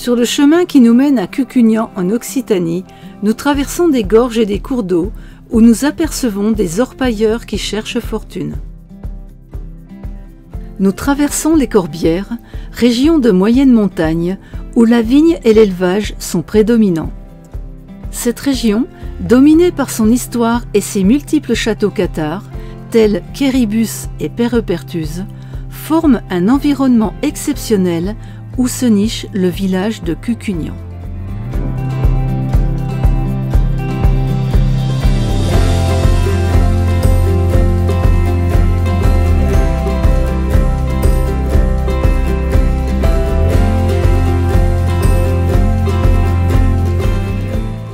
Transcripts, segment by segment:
Sur le chemin qui nous mène à Cucugnan en Occitanie, nous traversons des gorges et des cours d'eau où nous apercevons des orpailleurs qui cherchent fortune. Nous traversons les Corbières, région de moyenne montagne où la vigne et l'élevage sont prédominants. Cette région, dominée par son histoire et ses multiples châteaux cathares, tels qu'Éribus et Pérepertuse, forme un environnement exceptionnel où se niche le village de Cucugnan.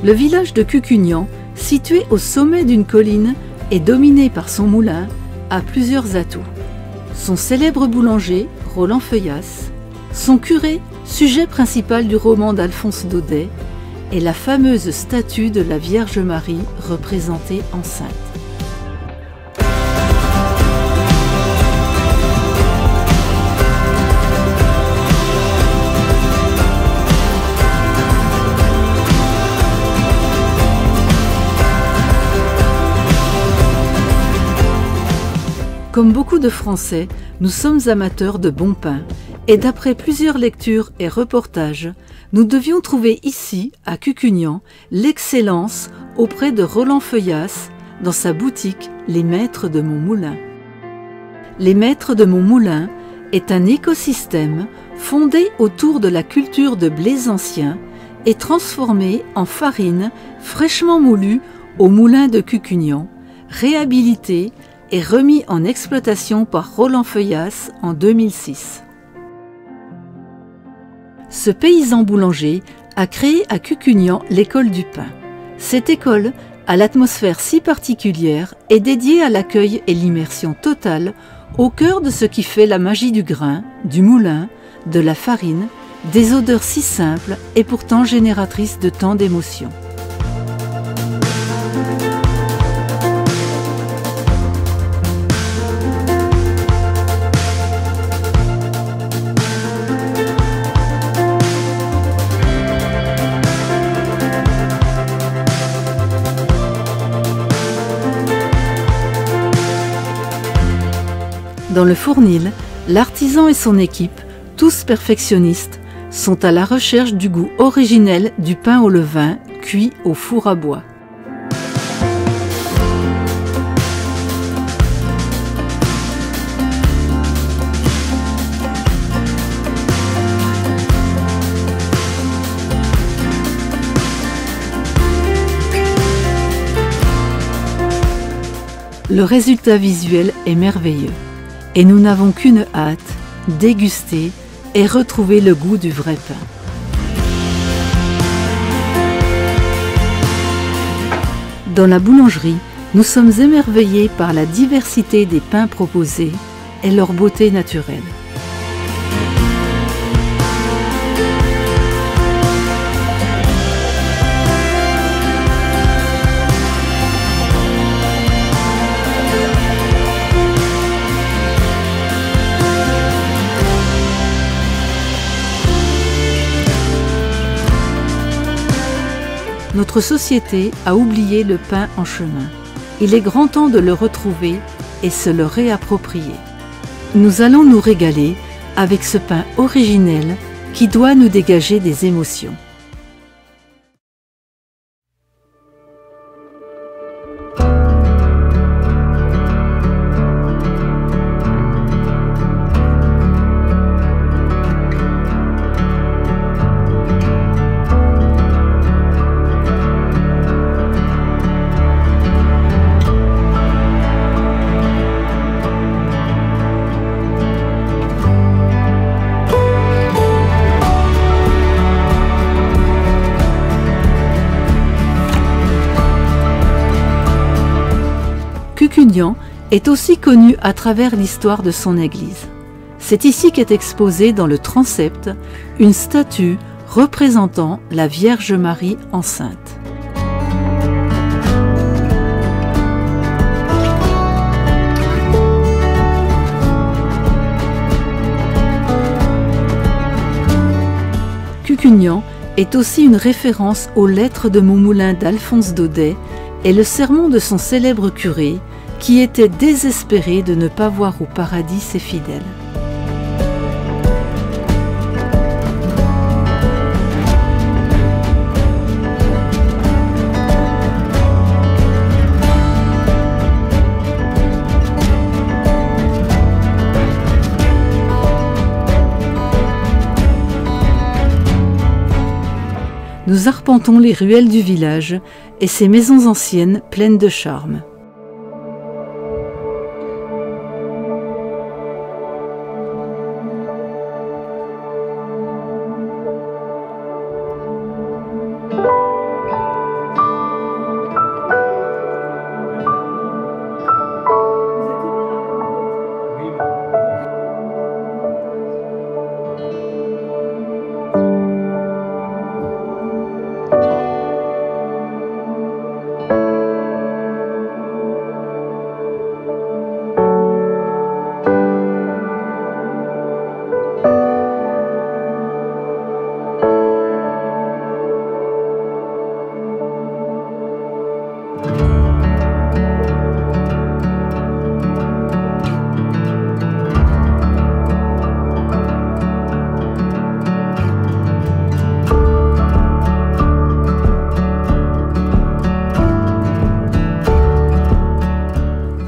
Le village de Cucugnan, situé au sommet d'une colline et dominé par son moulin, a plusieurs atouts. Son célèbre boulanger, Roland Feuillasse, son curé, sujet principal du roman d'Alphonse Daudet, et la fameuse statue de la Vierge Marie représentée enceinte. Comme beaucoup de Français, nous sommes amateurs de bon pain et d'après plusieurs lectures et reportages, nous devions trouver ici, à Cucugnan, l'excellence auprès de Roland Feuillasse dans sa boutique Les Maîtres de mon moulin. Les Maîtres de mon moulin est un écosystème fondé autour de la culture de blés anciens et transformé en farine fraîchement moulue au moulin de Cucugnan, réhabilité et remis en exploitation par Roland Feuillasse en 2006. Ce paysan boulanger a créé à Cucugnan l'école du pain. Cette école, à l'atmosphère si particulière, est dédiée à l'accueil et l'immersion totale au cœur de ce qui fait la magie du grain, du moulin, de la farine, des odeurs si simples et pourtant génératrices de tant d'émotions. Dans le fournil, l'artisan et son équipe, tous perfectionnistes, sont à la recherche du goût originel du pain au levain cuit au four à bois. Le résultat visuel est merveilleux. Et nous n'avons qu'une hâte, déguster et retrouver le goût du vrai pain. Dans la boulangerie, nous sommes émerveillés par la diversité des pains proposés et leur beauté naturelle. Notre société a oublié le pain en chemin. Il est grand temps de le retrouver et se le réapproprier. Nous allons nous régaler avec ce pain originel qui doit nous dégager des émotions. Cucugnan est aussi connu à travers l'histoire de son église. C'est ici qu'est exposée dans le transept une statue représentant la Vierge Marie enceinte. Cucugnan est aussi une référence aux lettres de Montmoulin d'Alphonse Daudet et le sermon de son célèbre curé, qui était désespéré de ne pas voir au paradis ses fidèles. Nous arpentons les ruelles du village et ses maisons anciennes pleines de charme.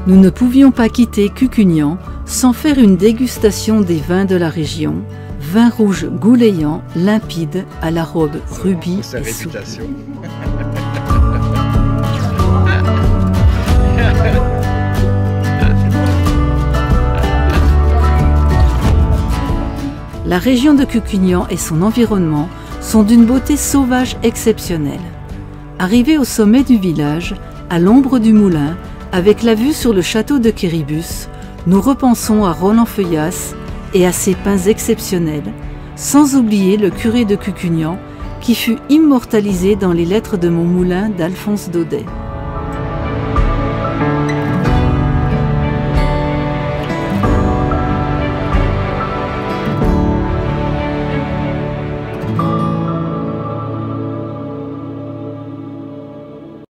Nous ne pouvions pas quitter Cucugnan sans faire une dégustation des vins de la région, vins rouges goulayants, limpides, à la robe rubis et souple. La région de Cucugnan et son environnement sont d'une beauté sauvage exceptionnelle. Arrivés au sommet du village, à l'ombre du moulin, avec la vue sur le château de Quéribus, nous repensons à Roland Feuillas et à ses pins exceptionnels, sans oublier le curé de Cucugnan qui fut immortalisé dans les lettres de Montmoulin d'Alphonse Daudet.